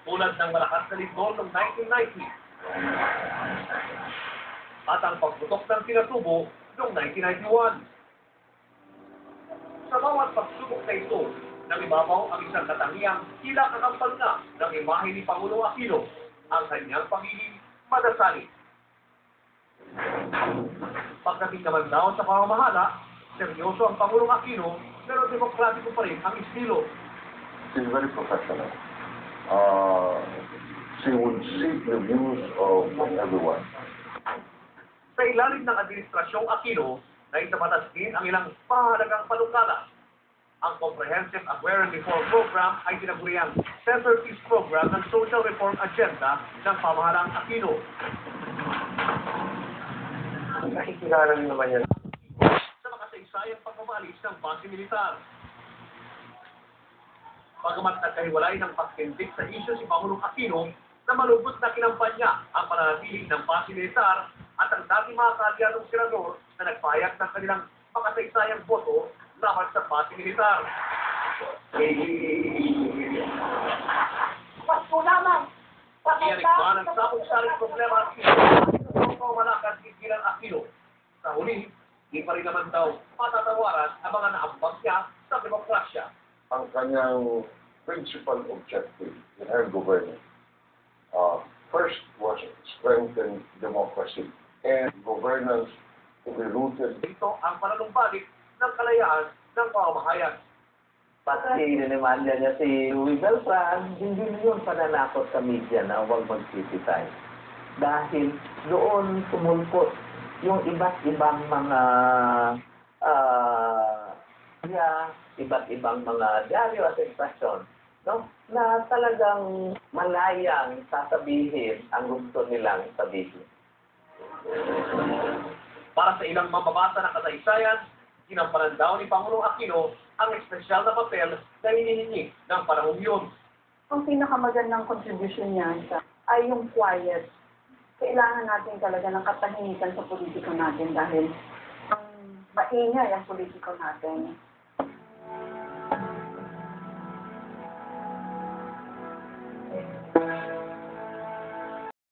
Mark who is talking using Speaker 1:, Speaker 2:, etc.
Speaker 1: tulad ng malakas na lindol noong 1990 at ang pagputok ng Pinatubo noong 1991. Sa bawat pagsubok na ito, namibabaw ang isang katangiang tila kakampal na ng imahe ni Pangulong Aquino, ang kanyang pagiging madasali. Pagdating naman daw sa pamamahala, seryoso ang Pangulong Aquino, pero demokratiko pa rin ang estilo.
Speaker 2: She's very professional. She would seek the views of everyone.
Speaker 1: Sa ilalim ng administrasyong Aquino, naisabatas din ang ilang mahalagang panukala. Ang Comprehensive Agrarian Reform Program ay tinaguriang centerpiece program ng social reform agenda ng pamahalaang Aquino.
Speaker 2: Nakikilala rin naman yan.
Speaker 1: Sa makasaysayang pagmamalis ng base militar. Bagamat nagkahiwalay ng pagtindig sa isyu si Pangulong Aquino na malubos na kinampanya ang pananatili ng base militar at ang dating mga kaalyadong senador na nagpahayag ng kanilang makasaysayang boto laban sa base militar.
Speaker 3: Pasko naman!
Speaker 1: Iyan ba ng sapong-saring problema at pawalakan ng Aquino. Sa huli, di pa rin naman daw matatawaran ang mga naambag niya sa demokrasya.
Speaker 2: Ang kanyang principal objective in her government, first was strengthen democracy and governance to be rooted.
Speaker 1: Ito ang pananumbalik ng kalayaan ng pamamahayan.
Speaker 4: Pati dinimanda niya si Louis Beltran, hindi yun pananakot sa media na huwag mag-criticize. Dahil doon sumulpot yung iba't ibang mga iba't ibang mga diaryo at ekspresyon, no? Na talagang malayang sasabihin ang gusto nilang sabihin.
Speaker 1: Para sa ilang mambabasa ng kasaysayan, ginampanan daw ni Pangulong Aquino ang espesyal na papel na hinihingi ng panahon yun.
Speaker 3: Ang pinakamagandang contribution niya ay yung quiet. Kailangan natin talaga ng katahimikan sa politiko natin dahil maingay ang politiko natin.